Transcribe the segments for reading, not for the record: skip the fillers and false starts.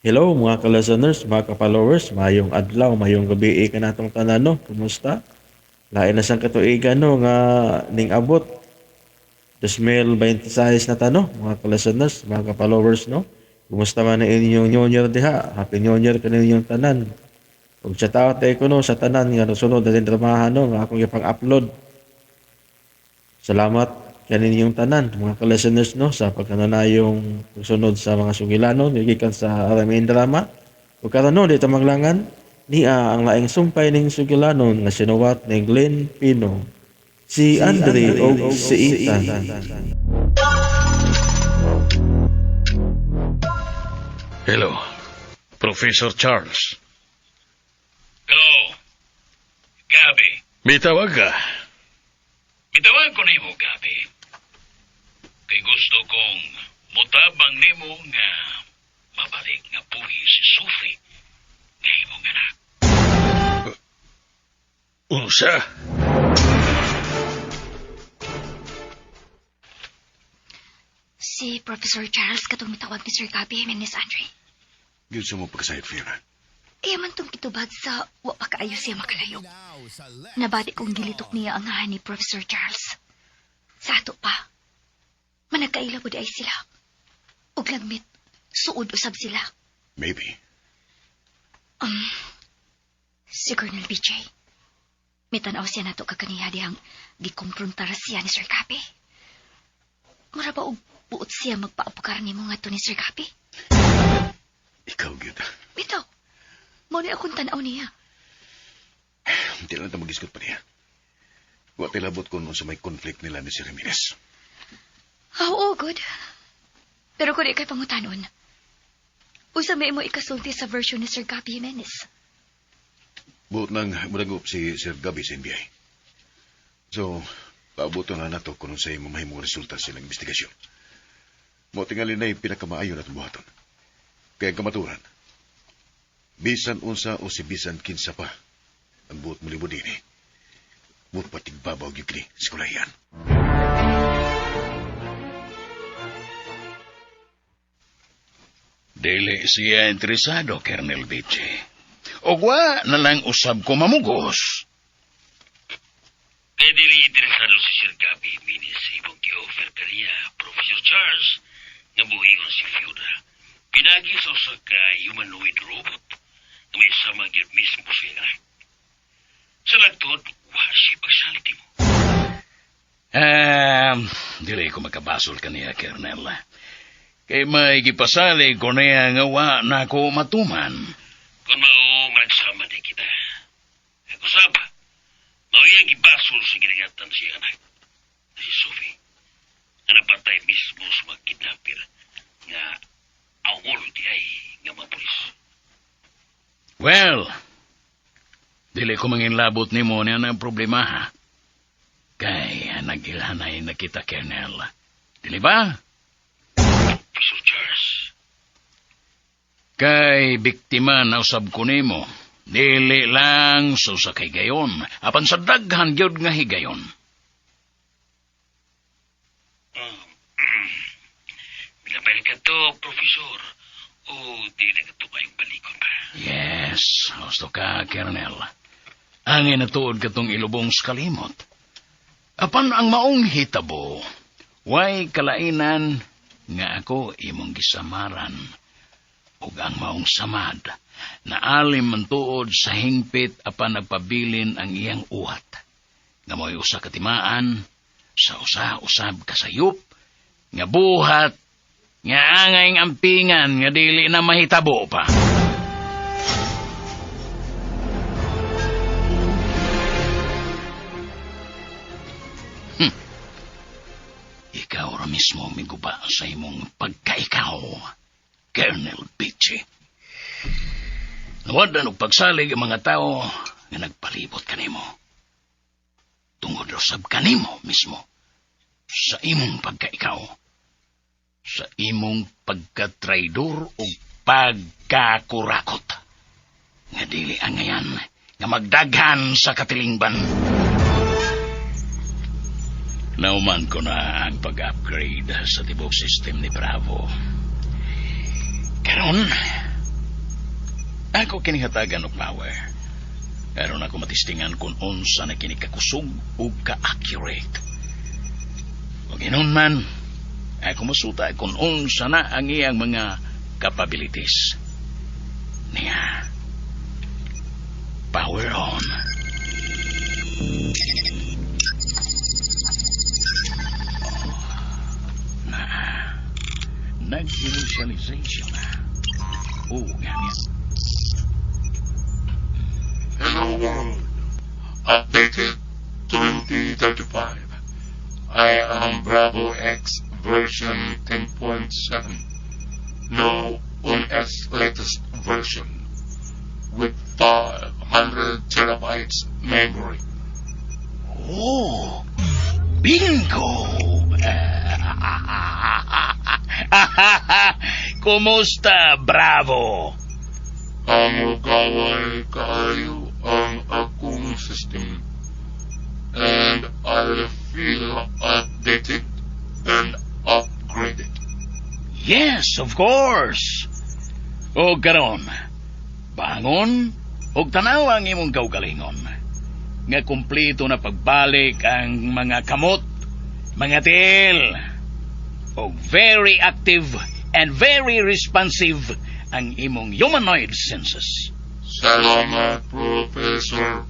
Hello mga ka-listeners, mga ka-followers, mayong adlaw, mayong gabi ka natong tanan no. Kumusta? Lain na sang katuigan no nga ning abot 2026 na tano, mga ka-listeners, mga ka-followers no. Kumusta man ang inyong New Year diha? Happy New Year kaninyong tanan. Ug sa tawo tayo ko no sa tanan nga nasunod na din tramahan no nga akong ipang-upload. Salamat kaninyong tanan, mga ka-listeners no sa pagkananayong sunod sa mga sugilanon gikan sa Aramin Drama. Ug karon no dito maglangan niya ang laing sumpay ning sugilanon nga sinuwat ni Glenn Pino, si Andre og si Ethan. Hello, Professor Charles. Hello, Gabi. May tawag ka. Bitawag ko nimo, Gabi. Kay gusto kong mutabang nimo nga mabalik nga buhi si Sophie nga imong anak. Unsa? Si Professor Charles katong mitawag ni Sir Gabi, Miss Andre. Yun sa mo pagkasayat, Fiona. Kaya man tong kitubag sa wa pa kaayo siya makalayo. Nabati kong gilitok niya ang ngahan ni Professor Charles. Sa ato pa, managkaila po di ay sila. Ug lagmit, suod usab sila. Maybe. Si Colonel BJ. Mitanaw siya nato kakaniya dihang gikomprontar siya ni Sir Gabi. Mura ba og buot siya magpaapukar ni mo nga to ni Sir Gabi? Ikaw, gyud. Bitaw, mo ni akong tanaw niya. Hindi lang ito mag-isgot pa niya. Wa tilabot ko nun sa may conflict nila ni si Ramirez. Oo, good. Pero kung di kay pangutanon, usa may mo ikasulti sa version ni Sir Gabi Jimenez. Buot nang mudagop si Sir Gabi sa NBI. So, paabuto na nato kung sa mamahimong resulta silang investigasyon. Mo tingali na yung pinakamaayon at buhaton. Kaya kamaturan, bisan unsa o si bisan kinsa pa, ang buot mo libod din eh. Buot patigbabaw yung kini, skulayan. Dili siya interesado, Colonel Bichi. O wa na lang usab ko mamugos. Kaya dili interesado si Sir Gabi minis imong gi-offer kaniya, Professor Charles, nga buhion si Fiona. Pinagi sa usa ka humanoid robot na may sama gyud mismo siya. Sa lagtod, wa siya pagsalti mo. Dili ko makabasol kaniya, Colonel. Kay may gipasali ko niya nga wa na ko matuman. Kung mao magsama di kita. Ako saba, mao iyang gibasol sa ginagatan siya anak. Si Sophie, na napatay mismo sa mga kidnapper nga awol di ay nga mga pulis. Well, dili ko manginlabot ni mo niya ng problema, ha? Kay nagilhanay na kita, Colonel. Dili ba? Professor Charles, Kay biktima na usab ko nimo. Dili lang so sa kay gayon. Apan sa daghan gyud nga higayon. pinapayal ka to, Professor, o di na ka to kayong balikon pa. Yes, gusto ka, Colonel. Angin na tuod katong ilubong sa kalimot. Apan ang maong hitabo, way kalainan nga ako imong gisamaran. Ug ang maong samad, na alim man tuod sa hingpit apan nagpabilin ang iyang uwat. Nga mo'y usa katimaan, sa usa-usab kasayop, nga buhat, nga angay ng ampingan, nga dili na mahitabo pa. Ikaw ra mismo miguba sa imong pagkaikaw, Colonel Bichi. Nawadan og pagsalig ang mga tao nga nagpalibot kanimo. Tungod usab kanimo mismo sa imong pagkaikaw, sa imong pagkatraidor o pagkakurakot. Nga dili angayan nga magdaghan sa katilingban. Nauman ko na ang pag-upgrade sa tibok system ni Bravo. Karon, Ako kinihatagan og power. Pero na ako matistingan kung unsa na kinikakusog o ka-accurate. O ginon man, ako masuta kung unsa na ang iyang mga capabilities. Niya. Power on. Nag-initialization na. Oo, ganyan. Hello world. Updated 2035. I am Bravo X version 10.7. Now on S latest version with 500 terabytes memory. Oh, bingo! Kumusta, Bravo? Amagaway kaayo ang akong system. And I feel updated and upgraded. Yes, of course. O karon, bangon og tanaw ang imong kaugalingon. Nga kumpleto na pagbalik ang mga kamot, mga til. O very active and very responsive ang imong humanoid senses. Salamat, Professor.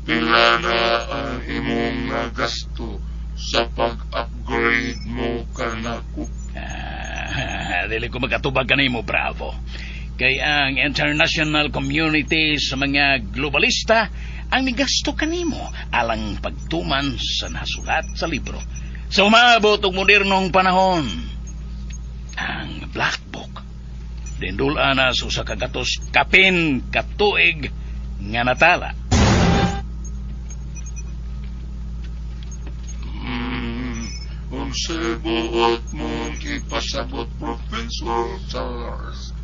Pila na ang imong nagasto sa pag-upgrade mo kanako. Dili ko magkatubag ka mo, Bravo. Kay ang international community sa mga globalista ang nigasto kanimo alang pagtuman sa nasulat sa libro. Sa umabot og modernong panahon, ang Black Book dindul-an na sa kagatos kapin katuig nga natala. Unsay buot mong ipasabot, Professor Charles?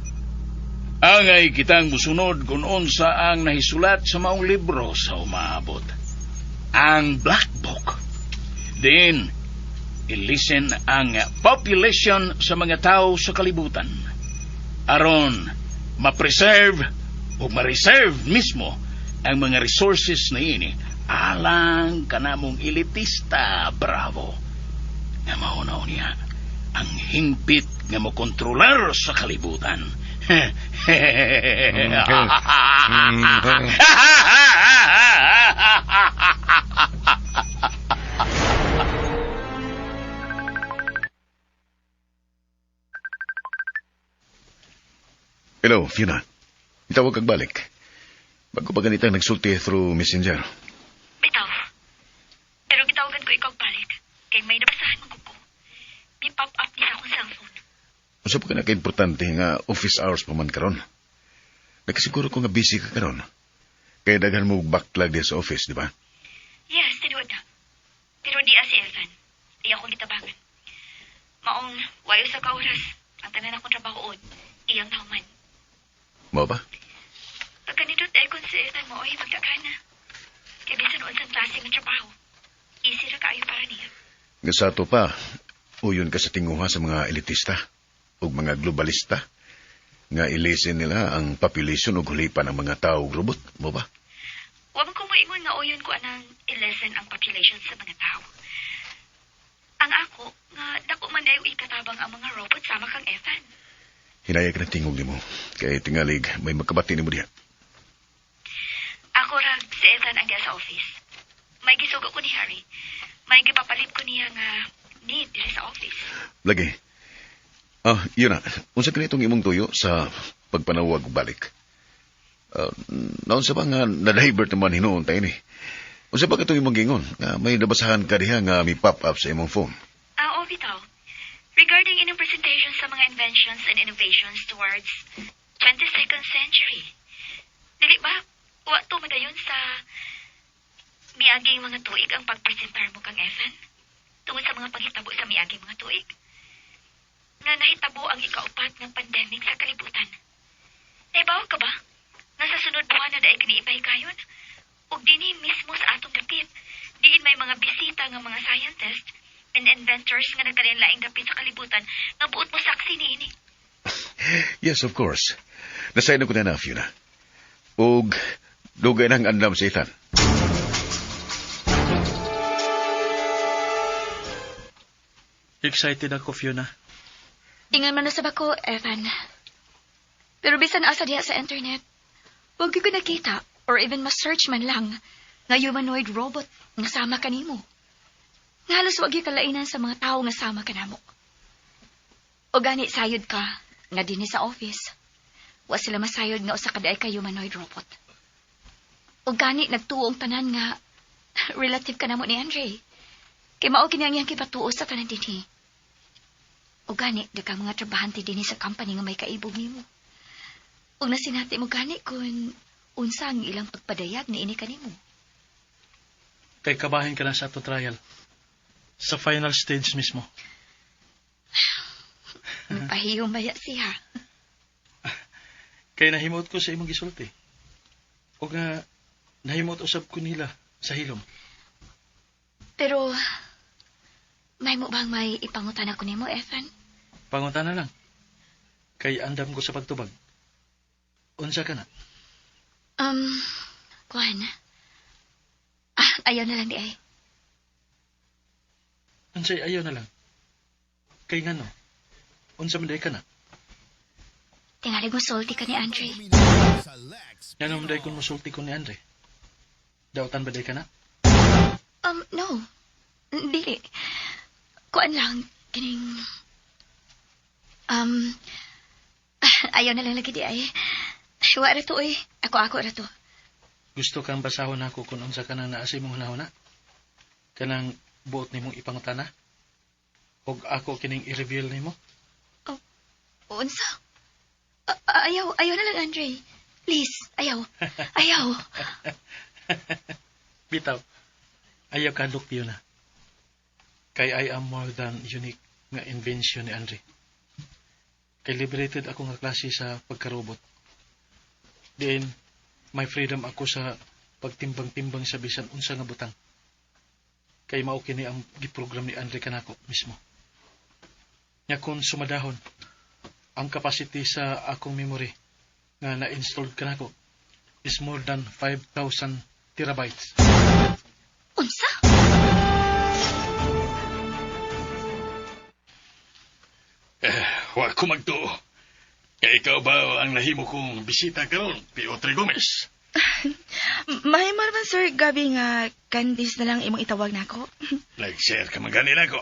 Angay kitang musunod kung unsa ang nahisulat sa maong libro sa umaabot. Ang Black Book. Din, ilisen ang population sa mga tao sa kalibutan. Aron, ma-preserve o ma-reserve mismo ang mga resources na ini alang kanamong elitista, Bravo. Nga maunaw niya ang hingpit nga mokontrolar sa kalibutan. Hello, Fiona. Itawag kag balik. Bago pa ganitang nagsulti through messenger. Bitaw. Pero gitawagan ko ikaw balik. Kay may nabasahan mo ko. May pop-up niya sa akong cellphone. Usa pa ka na ka-importante nga office hours pa man karon. Nakasiguro ko nga busy ka karon. Kaya daghan mo backlog din sa office, di ba? Yes, tinuod na. Pero di si Evan. Di ako gitabangan. Maong, wayo sa kauras. Ang tanan akong trabaho od. Iyang nahuman. Mo ba? Pagkanidot ay kung si Evan mo ay magdakana. Kaya bisan noon sa klase ng trabaho. Easy ra kaayo para niya. Nga sa ato pa, uyon ka sa tinguha sa mga elitista ug mga globalista nga ilisin nila ang population ug hulipan ang mga tao ug robot, mo ba? Huwag mo kumuingon nga uyon ko anang i-lessen ang population sa mga tao. Ang ako, nga dako man dayo ikatabang ang mga robot sama kang Evan. Hinayag na tingog nimo kay tingalig may magkabati nimo diha. Ako rag si Evan ang sa office. May gisugo ko ni Harry. May gipapalit ko niya nga need diri sa office. Lagi. Yun na. Unsa kanitong imong tuyo sa pagpanawag ug balik? Naon sa ba nga na-divert naman hinuon tayo ni? Unsa ba katong imong gingon nga may nabasahan ka diha nga may pop-up sa imong phone? Oo, bitaw. Regarding inyong presentation sa mga inventions and innovations towards 22nd century. Dili ba? Wa to madayon sa miaging mga tuig ang pagpresentar mo kang Evan? Tungod sa mga panghitabo sa miaging mga tuig? Nga nahitabo ang ikaupat ng pandemic sa kalibutan. Naibaw ka ba? Nasa sunod buwan na daig kaniipay kayon? Ug dini mismo sa atong dapit, diin may mga bisita nga mga scientists and inventors nga nagkalinlaing dapit sa kalibutan nga buot mo saksi niini. Yes, of course. Nasayno ko na Fiona. Ug dugay nang andam sa Ethan. Excited ako, Fiona. Ingon man na sa bako, Evan. Pero bisan asa diha sa internet, huwag ko nakita or even ma-search man lang nga humanoid robot nga sama kanimo. Nga halos wag yung kalainan sa mga tao nga sama kanamo. O gani sayod ka nga dinhi sa office. Wa sila masayod nga usa ka daay ka humanoid robot. O gani nagtuong tanan nga relative kanamo ni Andre. Kay mao kini ang iyang kipatuo sa tanan dinhi. O gani daghang mga trabahante dinhi sa company nga may kaibog nimo. Ug nasinati mo gani kung unsa ang ilang pagpadayag ni ini kanimo. Kay kabahin ka na sa ato trial. Sa final stage mismo. Magpahiyong baya siya. Kay nahimot ko sa imong gisulti. O nga, nahimot usab ko nila sa hilom. Pero, may mo bang may ipangutan ako nimo, Ethan? Pangunta na lang. Kay andam ko sa pagtubag. Unsa ka na? Kuhan. Ayaw na lang di ay. Unsay ayaw na lang. Kay ngano? Unsa man day ka na? Tingali mo sulti ka ni Andre. Ngano man day kun musulti ko ni Andre? Dautan ba day ka na? No. Dili. Kuan lang. Kining... ayaw na lang lagi di ay. Wa rato eh. Ako rato. Gusto kang basahon ako kung unsa ka nang naasay mong hunahuna? Kanang buot nimong ipangutana? Og ako kining i-reveal nimo? Unsa? Ayaw na lang, Andre. Please, ayaw. Ayaw. Bitaw, ayaw ka look na. Kay I am more than unique nga invention ni Andre. Kay liberated ako nga klase sa pagkarobot. Diin, may freedom ako sa pagtimbang-timbang sa bisan unsa nga butang. Kay mao kini ang giprogram ni Andre kanako mismo. Nya kun sumadahon, ang capacity sa akong memory nga na-installed kanako is more than 5,000 terabytes. Unsa? Wa ko magtuo. Kaya ikaw ba ang nahimo kong bisita karon, Piotr Gomez? Mahimo naman, Sir Gabi, nga Candice na lang imong itawag na ako. Nag-share ka man ganila ko.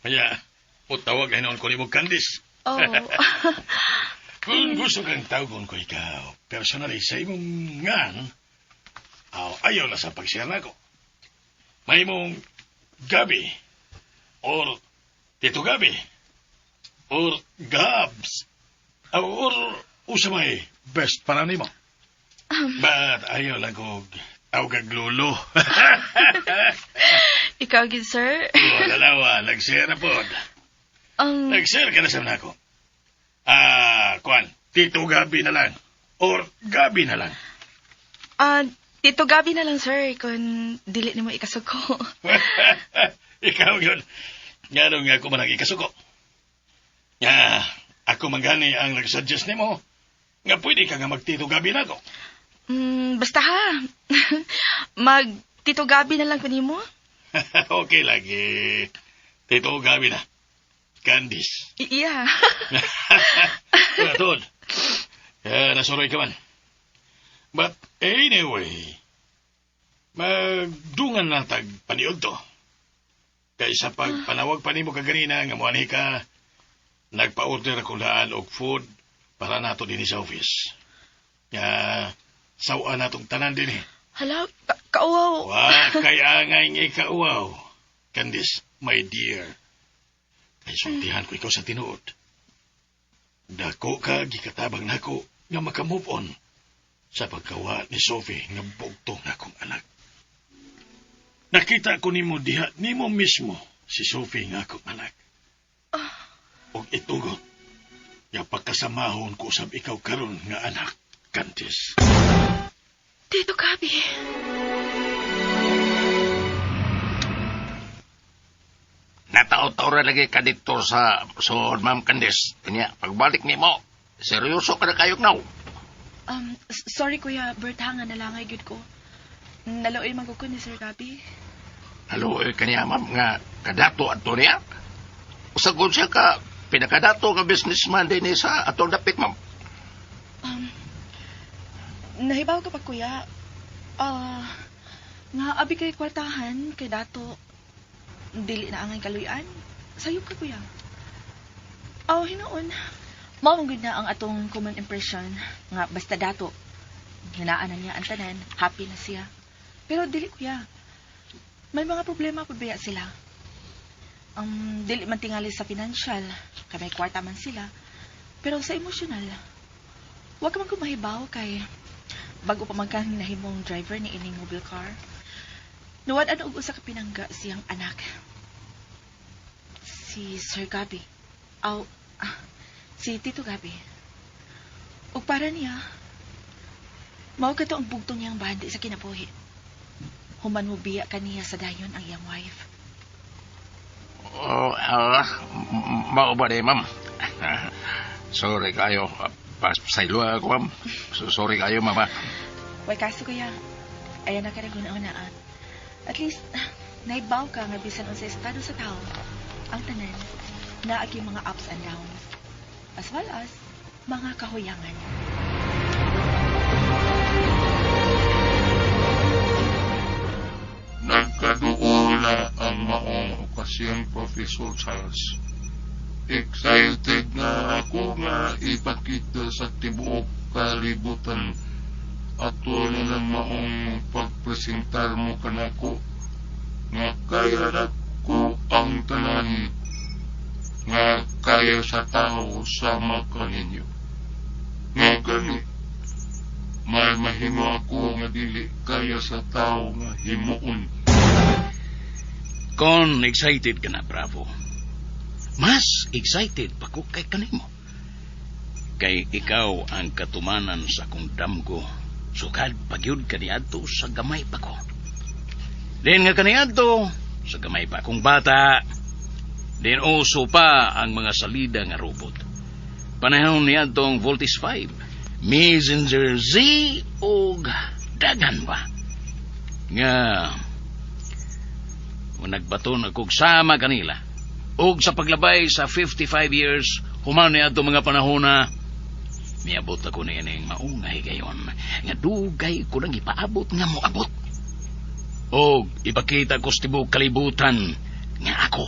Kaya, utawag ay noon ko ni mo Candice. Oh. Kung gusto kang tawagon ko ikaw, personally sa imong ngan, ayaw na sa pag-share na ko. May mong Gabi, or Tito Gabi, or Gabs, or usamay best para nimo. But ayaw lang ko tawag lolo. Ikaw, gid, Sir. Dalawa, nag-share na po. Nag-share ka na sa ako. Kwan, Tito Gabi na lang. Or Gabi na lang. Tito Gabi na lang, Sir, kung dili nimo ikasuko. Ikaw yun. Nga nga ako man ang ikasuko. Nga, ako manggani ang nag-suggest nimo. Nga pwede ka nga mag-Tito Gabi na ako. Basta ha. Mag-Tito Gabi na lang ko nimo. Okay lagi. Tito Gabi na. Candice. Iya. Tod. Nasuroy ka man. But anyway, magdungan na tag paniod to. Kaysa pagpanawag pa nimo kaganina nga muanhi ka, nagpa-order ako laan og food para nato din sa office. Nga, sawa natong tanan din eh. Hala, kauwaw. Wa kay angay nga ikauwaw. Candice, my dear. Kay sultihan ko ikaw sa tinuod. Dako ka, gikatabang nako nga makamove on sa pagkawa ni Sophie nga bugtong akong anak. Nakita ko nimo diha, nimo mismo si Sophie nga akong anak. Og itugot, nga pagkasamahon ko usab ikaw karon nga anak, Candice. Tito Gabi. Nataw-taw ra lagi ka dito sa Ma'am Candice. Kanya, pagbalik ni mo, seryoso ka na kayog now. Sorry Kuya Bert ha, nga nalangay gyud ko. Naloy magkuko ni Sir Gabi. Halo, kanya ma'am nga kadato ato niya. Usagod siya ka pinakadato nga businessman din sa atong dapit, ma'am. Nahibaw ka pa Kuya. Nga abi kay kwartahan kay dato. Dili na angay kaluyan. Sayop ka Kuya. Hinoon. Mao gud na ang atong common impression nga basta dato. Hinaan na niya ang tanan, happy na siya. Pero dili Kuya. May mga problema pa biya sila. Dili man tingali sa financial, kay may kwarta man sila. Pero sa emosyonal, wag ka man kumahibaw kay bago pa magkang nahimong driver ni ining mobile car. Nuwad og usa ka pinangga siyang anak. Si Sir Gabi. Si Tito Gabi. Ug para niya, mao ka to ang bugtong niyang bandi sa kinabuhi. Human mo biya kaniya sa dayon ang iyang wife. Mao ba di, ma'am? Sorry kayo. Pasaylo ako, ma'am. Sorry kayo, mama. Way kaso Kuya, ayan na ka na guna-unaan. At least, naibaw ka nga bisan sa estado sa tao. Ang tanan, naagi mga ups and downs. As well as, mga kahuyangan. Nagkaduol na ang maong okasyon, Professor Charles. Excited na ako nga ipakita sa tibuok kalibutan ato na ng maong pagpresentar mo kanako nga kaya na ko ang tanan nga kaya sa tao sama kaninyo. Nga gani, may mahimo ako nga dili kaya sa tao nga himuon. Kon excited ka na, Bravo. Mas excited pa ko kay kanimo. Kay ikaw ang katumanan sa akong damgo. Sukad pagyud kaniadto sa gamay pa ko. Din nga kaniadto sa gamay pa akong bata. Din uso pa ang mga salida nga robot. Panahon niadto ang Voltis 5, Messenger Z o dagan pa. Nga nagbaton akong sama kanila. Og sa paglabay sa 55 years, human niadto mga panahon na miabot ako na yan maungay gayon. Nga dugay ko lang ipaabot nga moabot. O ipakita ko sa tibok kalibutan nga ako,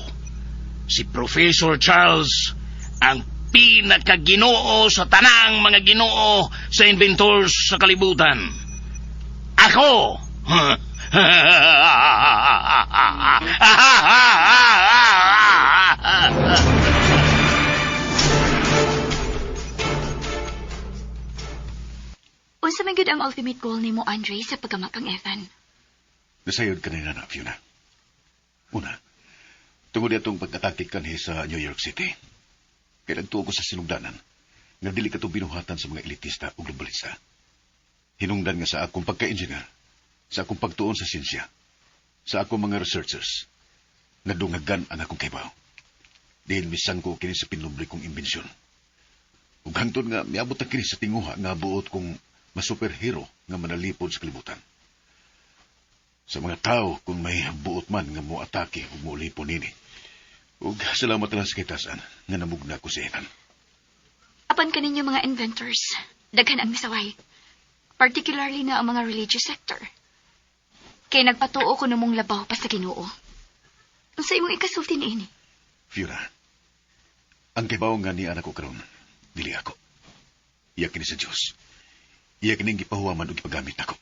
si Professor Charles, ang pinakaginoo sa tanang mga ginoo sa inventors sa kalibutan. Ako! Unsa man gid ang ultimate goal nimo, Andre, sa paggamak kang Ethan? Nasayod ka na na, Fiona. Una, tungod itong pagkatake kanhi sa New York City. Kaya nagtuo ko sa sinugdanan nga dili ka to binuhatan sa mga elitista o globalista. Hinungdan nga sa akong pagka-engineer, sa akong pagtuon sa sinsya, sa akong mga researchers, nga dungagan ang akong kaybaw. Dahil misan ko kini sa pinubli kong imbensyon. Ug hangtod nga miabot na kini sa tinguha nga buot kong masuperhero nga manalipod sa kalibutan. Sa mga tao kung may buot man nga moatake o molipon nini. Ug salamat lang sa kitasan nga namugna ko sa inan. Apan kaninyo mga inventors, daghan ang misaway. Particularly na ang mga religious sector. Kay nagpatuo ko namong labaw pa sa Ginoo. Unsa imong ikasulti niini? Fiona, ang kaybaw nga ni anak ko karon, dili ako. Iya kini sa Dios. Iya kining gipahuwaman og gipagamit nako.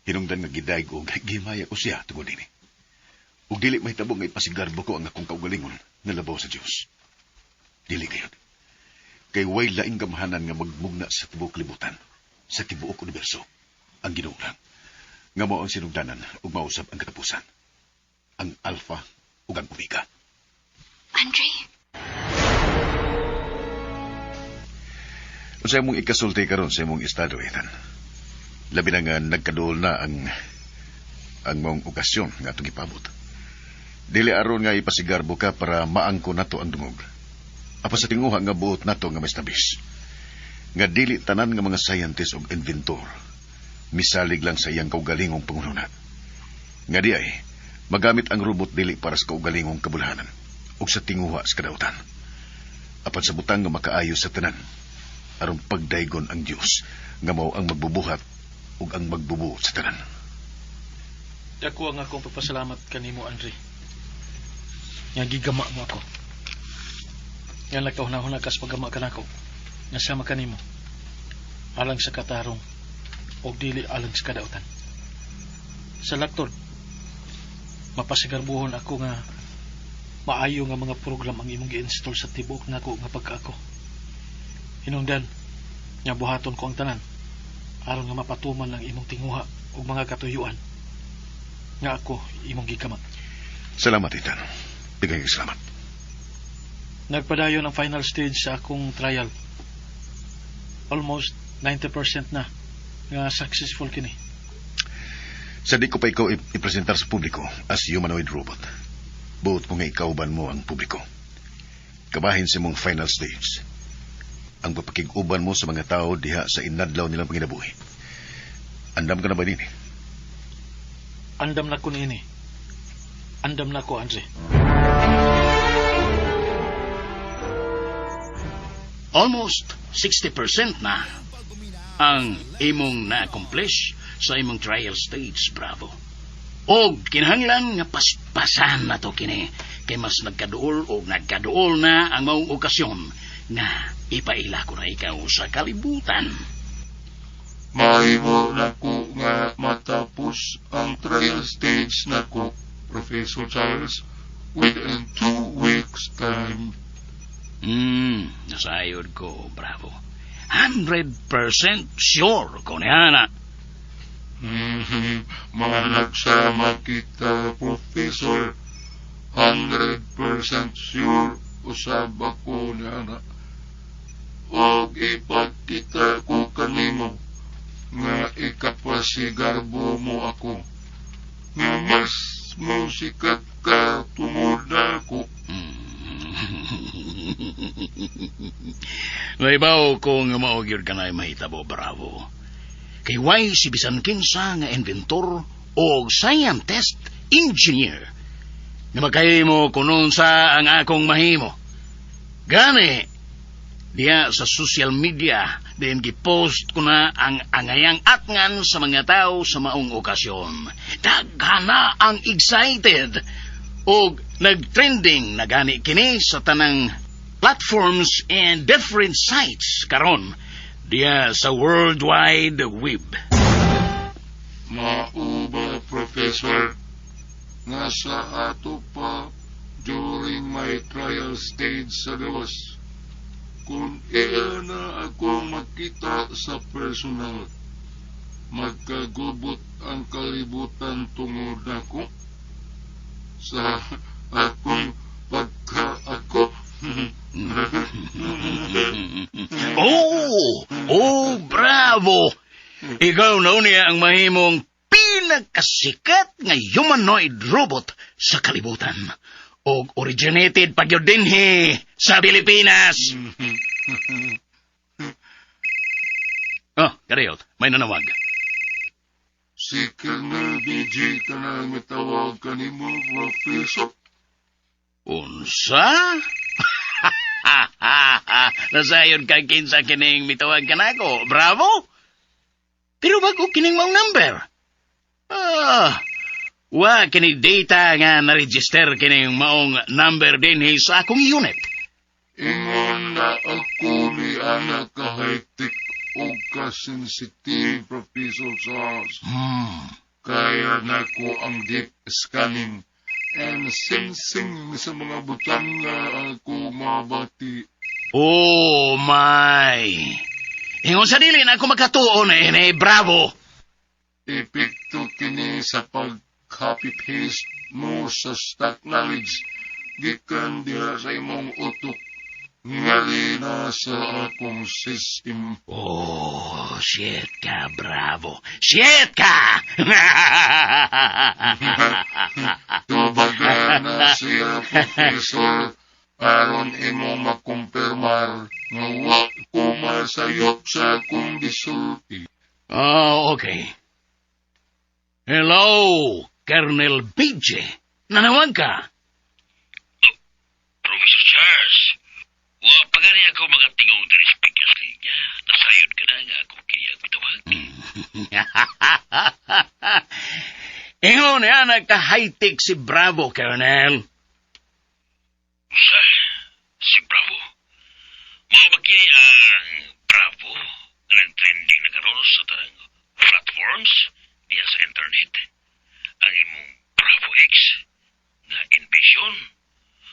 Hinungdan nga gidayeg og gimaya ko siya tungod ini. Ug dili mahitabo nga ipasigarbo ko ang akong kaugalingon nga labaw sa Dios. Dili gayud. Kay way laing gamahanan nga magmugna sa tibuok libutan, sa tibuok universo, ang Ginoo lang. Nga mao ang sinugdanan ug mausab ang katapusan. Ang Alpha ug ang Omega. Andre? Sa imong ikasulti karon sa imong estado, Ethan. Labi na nga nagkaduol na ang mong okasyon nga itong ipabot. Dili aron nga ipasigarbo ka para maangko nato ang dungog. Apa sa tinguha nga buot nato nga mas tabis. nga dili tanan nga mga scientist o inventor misalig lang sa iyang kaugalingong panguna. Nga di ay, magamit ang robot dili para sa kaugalingong kabulhanan o sa tinguha sa kadautan. Apan sa butang nga makaayo sa tanan, aron pagdaygon ang Dios nga mao ang magbubuhat ug ang magbubuo sa tanan. Dako ang akong papasalamat kanimo, Andre. Nga gigama mo ako. Nga nagkahuna-huna kas paggama ka nako. Nga sama kanimo. Alang sa katarong o dili alang sa kadautan. Sa laktod, mapasigarbuhon ako nga maayo nga mga program ang imong gi-install sa tibok nako nga pagkaako. Hinungdan, nga buhaton ko ang tanan aron nga mapatuman ang imong tinguha ug mga katuyuan nga ako imong gikama. Salamat, Ethan. Bigay salamat. Nagpadayon ang final stage sa akong trial. Almost 90% na nga successful kini. Sa di ko pa ikaw ipresentar sa publiko as humanoid robot, buot mo nga ikauban mo ang publiko. Kabahin sa mong final stage. Ang papakig-uban mo sa mga tao diha sa inadlaw nilang panginabuhi. Andam ka na ba din? Andam na ko niini. Andam na ko, Andre. Almost 60% na ang imong na-accomplish sa imong trial stage, Bravo. O kinahanglan nga paspasan na to kini kay mas nagkaduol o nagkaduol na ang maong okasyon nga ipaila ko na ikaw sa kalibutan. Mahimo na ko nga matapos ang trial stage na ko, Professor Charles, within 2 weeks' time. Nasayod ko, Bravo. 100% sure ko niya na. Mga nagsama kita, Professor. 100% sure usab ako niya. Og ipagkita ko kanimo nga ikapasigarbo mo ako. Nga mas musikat ka tungod na ako. Naibaw ko nga maogyod ka na mahitabo, Bravo. Kay why si bisan kinsa nga inventor o scientist, engineer, na magkayo mo kunon sa ang akong mahimo. Gani, diya sa social media, din gipost ko na ang angayang atngan sa mga tao sa maong okasyon. Daghana ang excited o nag-trending na gani kini sa tanang platforms and different sites karon diya sa World Wide Web. Mauba, Professor, nasa ato pa during my trial stage sa gawas. Kung iya na ako makita sa personal, magkagubot ang kalibutan tungod ako sa akong pagka-ako. Bravo! Ikaw na niya ang mahimong pinakasikat nga humanoid robot sa kalibutan. O originated pa yun din sa Pilipinas. Kariyot, may nanawag. Si Colonel BG ka na matawag ka ni mo, Professor. Unsa? Nasayon ka kinsa kining mitawag ka na ako. Bravo! Pero bago kining mong number. Wa kini data nga na-register kining maong number din sa akong unit. Ingon na ako ni anak ka-high-tech o ka-sensitive, Professor Charles. Kaya na ko ang deep scanning and sensing sa mga butang nga ako mabati. Oh, my! Ingon sa dili na ako magkatuon Bravo! Epekto kini sa pag-copy-paste mo sa stock knowledge gikan diha sa imong utok ngali na sa akong system. Oh, shit ka, Bravo! Shit ka! Tubaga na siya, Professor, aron imo makumpirmar nga wa ko sayop sa akong gisulti. Okay. Hello, Colonel BJ. Nanawag ka? Professor Charles, wa pa gani ako mga tingong disrespect sa linya. Nasayod ka na nga ako kaya bitawag. Ingon yan, nagka-high-tech si Bravo, Colonel. Si Bravo. Mao ba kini ang Bravo nga nag-trending na karon sa tarang platforms diya sa internet? Ang imong Bravo X nga Envision.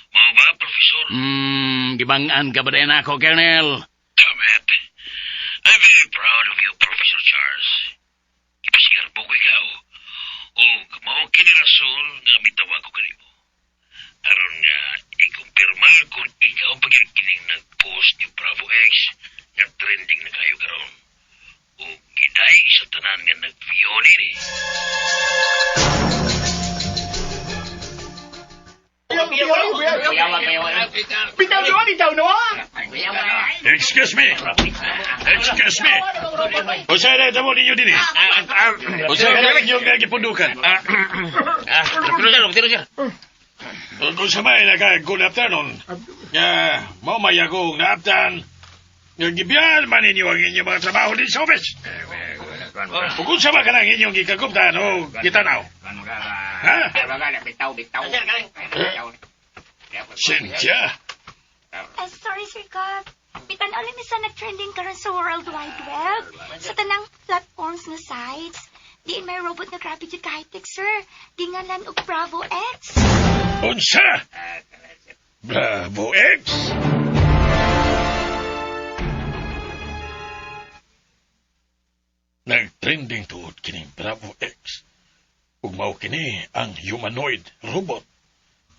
Mao ba, Professor? Gibangan ka ba din ako, Colonel? Damn it. I'm very proud of you, Professor Charles. Ipasigar po ko ikaw. O mao kini rason nga mitawag ko kanimo. Aron nga ikumpirma kung ikaw ang pagkikining nag-post ni Bravo X nga trending na kayo karon. O giday sa tanan nga nag-view nini. Excuse me. Usa na tamo ninyo din eh. Usa ka yung gipundukan. Kung sabay na ka, good afternoon. Mamaya kong naaptan. Gibiyan man ninyo ang inyong mga trabaho din sa office. Kung sabay ka lang inyong gikaguptan o gitanaw. Ha? Cynthia? Sorry, Sir Gab. Bitan ulit ni sa nag-trending karon sa World Wide Web. Sa tanang platforms na sites. Diin may robot na grabe yung kahit sir. Dingalan og Bravo X. Unsa? Bravo X? Nag-trending tuod kining Bravo X. Ug mao kini ang humanoid robot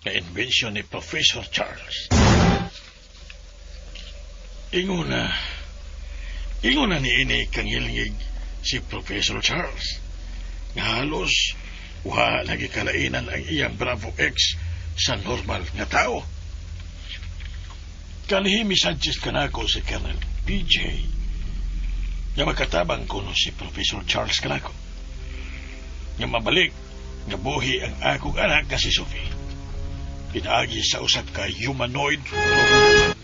na invention ni Professor Charles. Inguna ni ini kang hilingig si Professor Charles. Nga halos wa lagi kalainan ang iyang Bravo X sa normal nga tao. Kanhi misuggest kanako si Colonel PJ nga makatabang ko no si Professor Charles kanako. Nga mabalik nga buhi ang akong anak nga si Sophie. Pinaagi sa usap ka humanoid robot.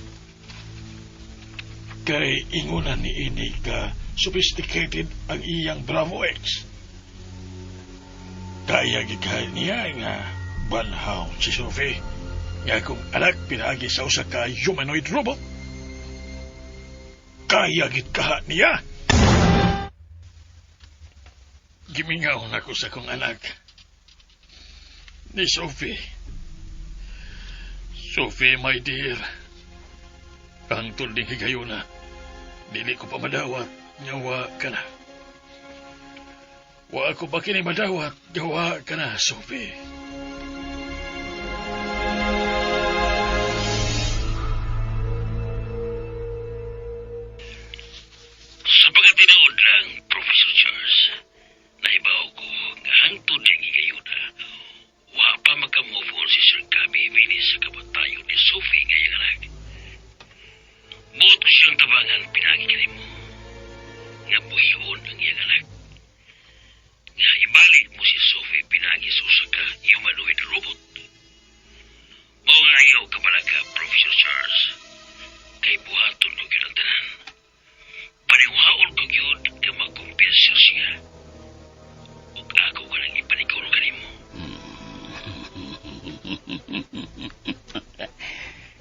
Kay ingunan ni ini ka sophisticated ang iyang Bravo X. Kaya gikahay niya nga banhaw si Sophie. Nga akong anak pinaagi sa usap ka humanoid robot. Kaya gikaha niya. Gimingaw na ko sa kong anak ni Sophie. Sophie, my dear, ang tulding higayuna, dili ko pa madawat, nyawa ka na. Wa ako pa kini madawat, gawa ka na, Sophie. Sa pagkatinood lang, Professor Charles, naibaw ko nga hangtod yung higayuna, wa pa makamove on si Sir Gabi Vini sa kabatayo ni Sophie ngayong anak. Buot ko siyang tabangan pinagigilin mo. Nga buhiyon ang iyang anak. Nga ibalik mo si Sophie pinagi sa usa ka humanoid robot. Mao nga ayaw ka pala ka, Professor Charles. Kay buhaton ko yun ang tanan. Paniwaon ko yun nga makumpensya siya. Ug ako ka nang ipanikaw ka nimo.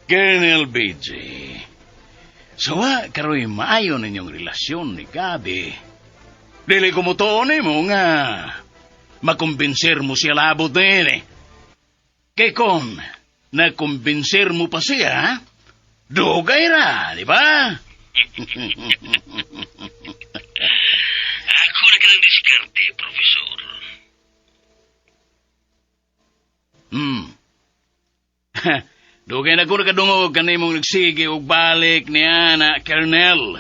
Colonel BJ, sawa karoy maayo ninyong relasyon ni Gabi. Dili ko mo mo nga makumbinser mo siya labot din eh. Kay kung nakumbinser mo pa siya, dugay ra, di ba? Ako na ka ng diskarte, Professor. Dugay na ko nakadungog kanay mong nagsige og balik niya na Colonel.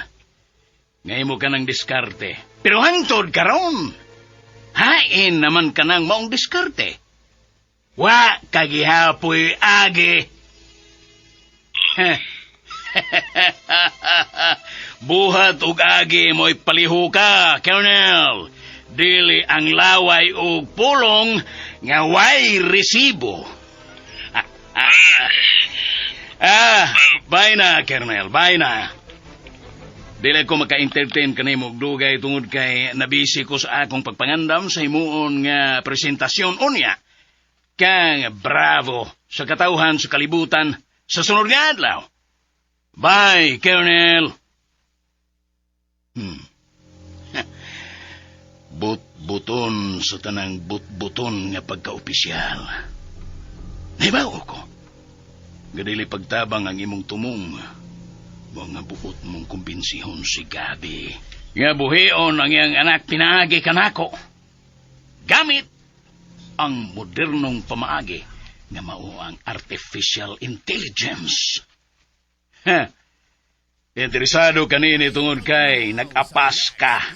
Ngay mo ka ng diskarte. Pero hangtod karon. Hain naman ka ng maong diskarte. Wa kagihapoy agi. Buhat ug agi mo'y paliho ka, Colonel. Dili ang laway ug pulong nga way resibo. Bye na, Colonel, bye na. Dili ko maka-entertain kanimo og dugay tungod kay nabisi ko sa akong pagpangandam sa himuon nga presentasyon unya. Kang bravo sa katawhan sa kalibutan sa sunod nga adlaw. Bye, Colonel. But-buton sa tanang but-buton nga pagka-opisyal. Naibaw ko. Gadili pagtabang ang imong tumong. Mga buot mong kumbensihon si Gabi. Nga buhion ang iyang anak pinaagi kanako. Gamit ang modernong pamaagi nga mao ang artificial intelligence. Interesado kanini tungod kay nag-apas ka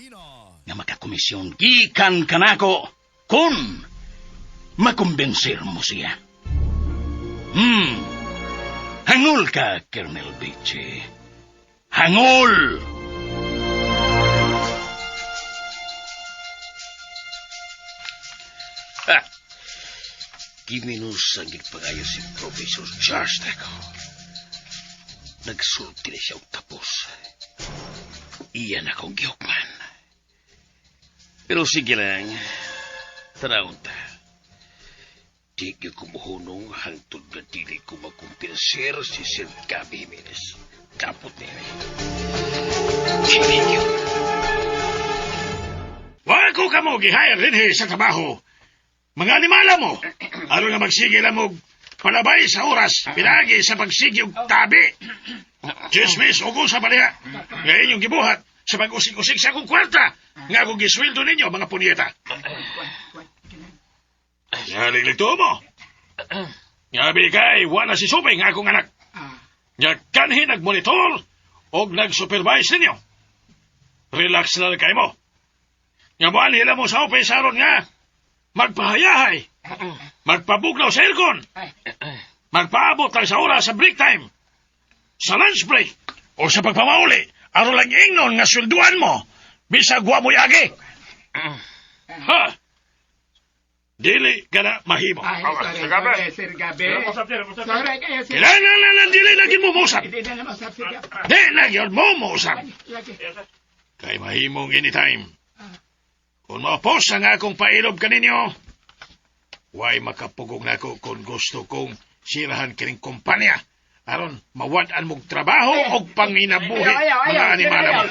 nga makakomisyon gikan kanako kung makumbensir mo siya. Hangol ka, Colonel Beche. Hangol! Giminus ang gigpagayo si Professor Charles Deco. Nagsulti na siya og tapos. Iyan akong gihukman. Pero sige lang, tanawon ta. Di ko kumuhunong hangtod na dili ko makumpensir si Sir Gabi Jimenez. Kapot niya. Thank you. Wala ko ka mo gihire rin sa trabaho. Mga animala mo, aron nga magsigil mo palabay sa oras, pinagi sa pagsigi og tabi. Chismis, o kung sa baliha, ngayon yung gibuhat sa pag-usig-usig sa akong kwarta, nga akong gisweldo ninyo, mga punyeta. Naligligto mo. Ngabi kay, wala si Suping, akong anak. Nga kanhi nag-monitor o nag-supervise ninyo. Relax na lang kayo mo. Nga buwan nila mo sa office aron nga, magpahayahay, magpabugnaw sa aircon, magpaabot lang sa oras sa break time, sa lunch break, o sa pagpamauli, aron lang ingnon nga swelduan mo, bisag wa mo'y agi. Ha? Dili ka na mahimo. Sir Gabi. Sorry kayo, Sir. Kailangan na dili na gimumusap. Di na yun mumusap. Kay mahimong anytime. Kung mapos ang akong pailob kaninyo, way makapugong na ako kung gusto kong sirahan kining kumpanya. Aron, mawadaan mong trabaho o panginabuhi mga animala mo.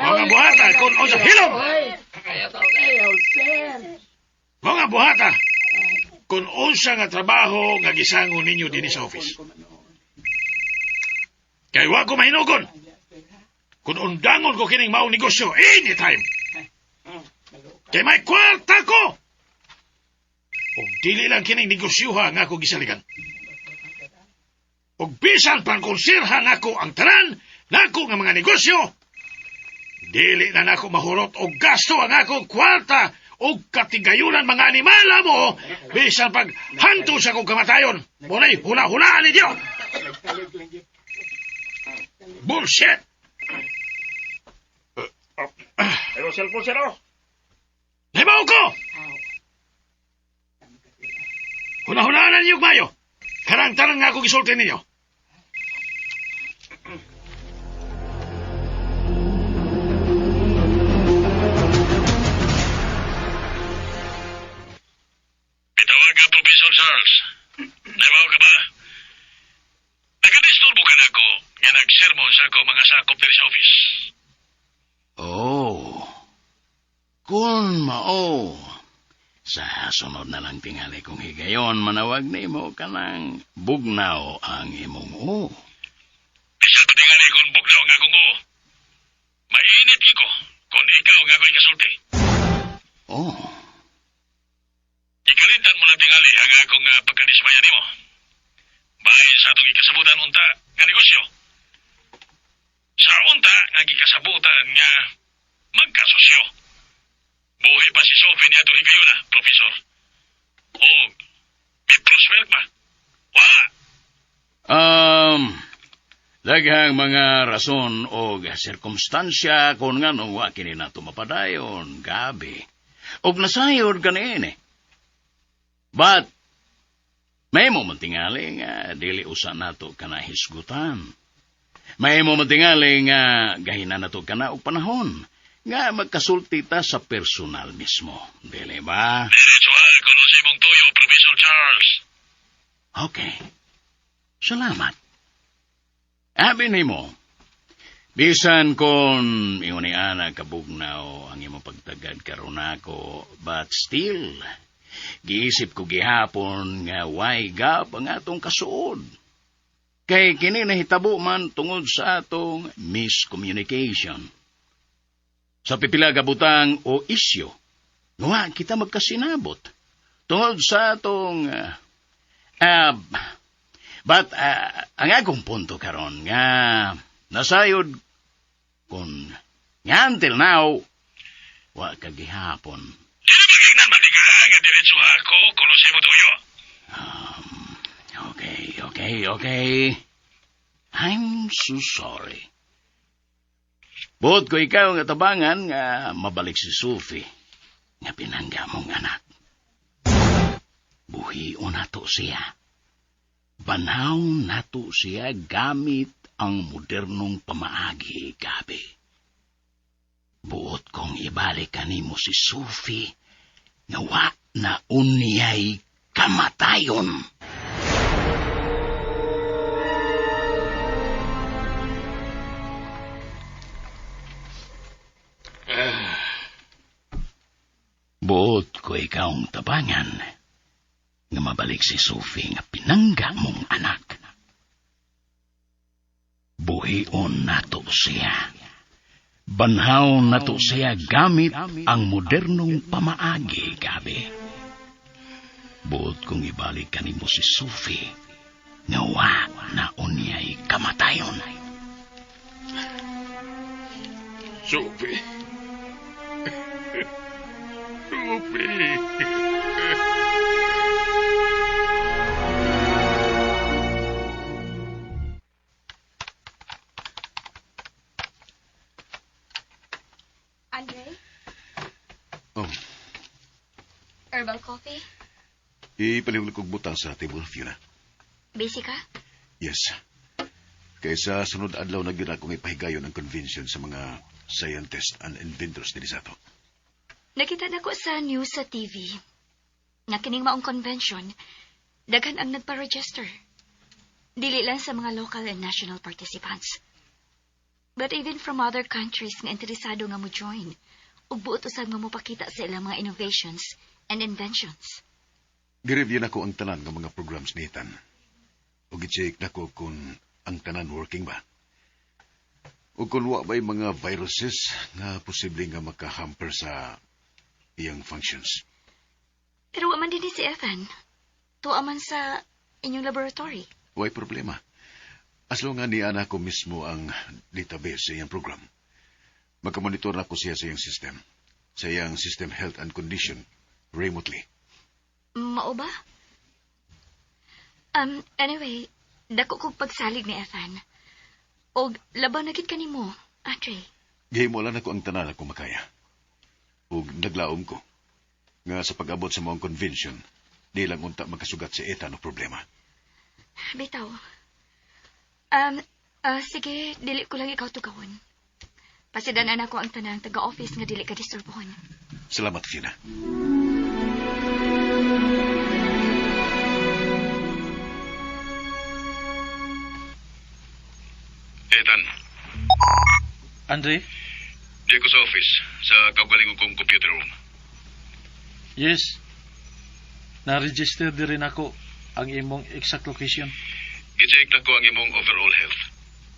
Mga buhata, kung o sa hilom! Mga buhata, kung unsa nga trabaho nga gisangon ninyo din sa office. Kay wa ko mahinugon. Kung undangon ko kining maong negosyo anytime. Kay may kwarta ko. O dili lang kining negosyoha nga ako gisaligan. O bisan pang konsirhan ako ang tanan nako nga mga negosyo. Dili na nako mahurot o gasto ang akong kwarta o katigayunan mga animala mo bisan pag hanto sa akong kamatayon. Muna'y hula-hulaan ninyo. Bullshit! Pero cellphone, sir, oh. Libaw ko! Hula-hulaan ninyo, Mayo. Karang-tarang nga ako gisulti ninyo. Bitawag ka, Professor Charles. Libaw ka ba? Nagadisturbo ka na ako. Nga nag-sermon sa ako mga sakop diri sa office. Oh. Kung mao. Sa sunod na lang tingali kong higayon, manawag na imo ka ng bugnaw ang imong o. Bisa pa tingali kung bugnaw nga kong o. Mainit ko kung ikaw nga ko'y kasulti. Oh. Ikalitan mo lang tingali ang akong pagkadismaya nimo. Bahay sa itong ikasabutan unta nga negosyo. Sa unta nga ikasabutan nga magkasosyo. Buhay pa si Sophie niya tuloy kayo na, Professor. O, may prospect ba? Wala. Daghang mga rason o sirkumstansya kung nga nung wa kini nato mapadayon, gabi. Og nasayod kanini. But, may mo mantingali nga dili usa nato kana hisgutan. May mo mantingali nga gahina nato kana og panahon nga magkasulti ta sa personal mismo. Dili ba? Diretso kono si mong tuyo, Professor Charles. Okay. Salamat. Abi nimo. Bisan kon ingon ni ana kabugnaw ang imong pagtagad karon nako, but still giisip ko gihapon nga why gap ang atong kasuod. Kay kini nahitabo man tungod sa atong miscommunication. Sa pipila ka butang o isyo, nga kita magkasinabot tungod sa atong but ang akong punto karon nga nasayod kung nga until now wa kagihapon. Tingnan matiga nga diretso ako kono si mong tuyo. Okay. I'm so sorry. Buot ko ikaw nga tabangan nga mabalik si Sophie nga pinangga mong anak. Buhion nato siya. Banaw nato siya gamit ang modernong pamaagi, gabi. Buot kong ibalik kanimo si Sophie nga wa na unyay kamatayon. Buot ko ikaw tabangan nga mabalik si Sophie nga pinangga mong anak. Buhion nato siya. Banhaw nato siya gamit ang modernong pamaagi, gabi. Buot kong ibalik kanimo si Sophie nga wa na unyay kamatayon. Sophie. Sophie. Andre? Oh, Herbal coffee? ipalihog kong butang sa table, Fiona. Busy ka? Yes. Kaysa sunod adlaw na gyud akong ipahigayon ang convention sa mga scientists and inventors din sa ato. Nakita na ko sa news sa TV. Na kining maong convention, daghan ang nagpa-register. Dili lang sa mga local and national participants. But even from other countries nga interesado nga mo join, ug buot usab nga mo pakita sa ilang mga innovations and inventions. Gireview na ko ang tanan ng mga programs ni Ethan. O gi-check na ko kung ang tanan working ba. O kung wa ba'y mga viruses nga posible nga makahamper sa iyang functions. Pero wa man din si Ethan. Tuwa man sa inyong laboratory. Way problema. As long nga ni ana ko mismo ang database sa iyang program. Magkamonitor na ko siya sa iyang system. Sa iyang system health and condition remotely. Mao ba? Anyway, dako kog pagsalig ni Ethan. Og labaw na gid kanimo, Andre. Gihimo lang ako ang tanan ako makaya. Ug naglaom ko nga sa pag-abot sa mong convention, di lang unta magkasugat si Ethan o problema. Bitaw. Sige, dili ko lang ikaw tugawon. Pasidanan ako ang tanang taga-office nga dili ka disturbohon. Salamat, Fiona. Ethan, Andre? di ko sa office, sa kaugaling kong computer room. Yes. Na-register din rin ako ang imong exact location. I-check na ko ang imong overall health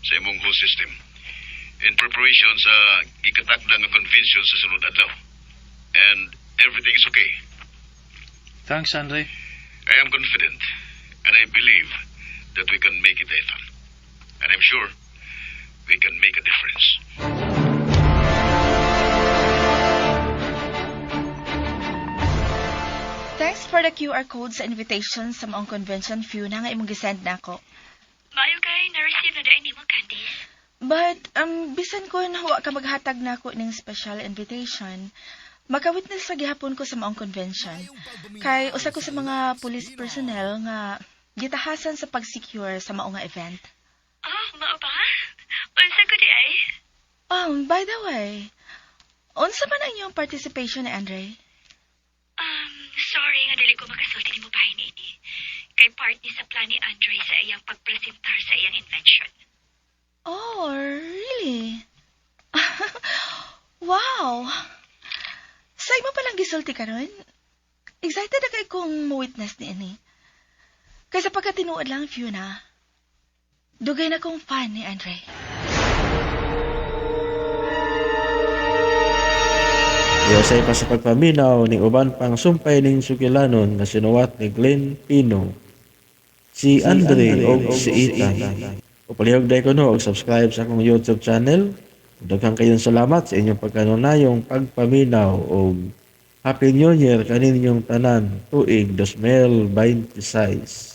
sa imong whole system. In preparation sa gikatakda nga convention sa sunod adlaw. And everything is okay. Thanks, Andre. I am confident and I believe that we can make it, Ethan. And I'm sure we can make a difference. Thanks for the QR code sa invitation sa maong convention, Fiona, nga imong gisend na ako. Maayo kay na-receive na dahil ni mo, Candice. But, bisan ko na wa ka maghatag na ako ng special invitation, makawitness sa gihapon ko sa maong convention. Kay usa ko sa mga police personnel nga gitahasan sa pag-secure sa maong nga event. Oh, mao ba? Unsa ko di ay? By the way, unsa man ang iyong participation ni Andre? Sorry nga dili ko makasulti ni mo bahin ini. Kay part ni sa plan ni Andre sa iyang pagpresentar sa iyang invention. Oh, really? Wow! Sa imo palang gisulti karon? Excited na kay kong ma-witness ni ini. Kaysa pagkatinuod lang, Fiona, dugay na kong fan ni Andre. Iusay pa sa pagpaminaw ning uban pang sumpay ning sugilanon nga sinuwat ni Glenn Pino, si Andre o si Ethan. Upalihog day ko no og subscribe sa akong YouTube channel. Daghang kayong salamat sa inyong pagkanunayong pagpaminaw og Happy New Year kaninyong tanan tuig 2026.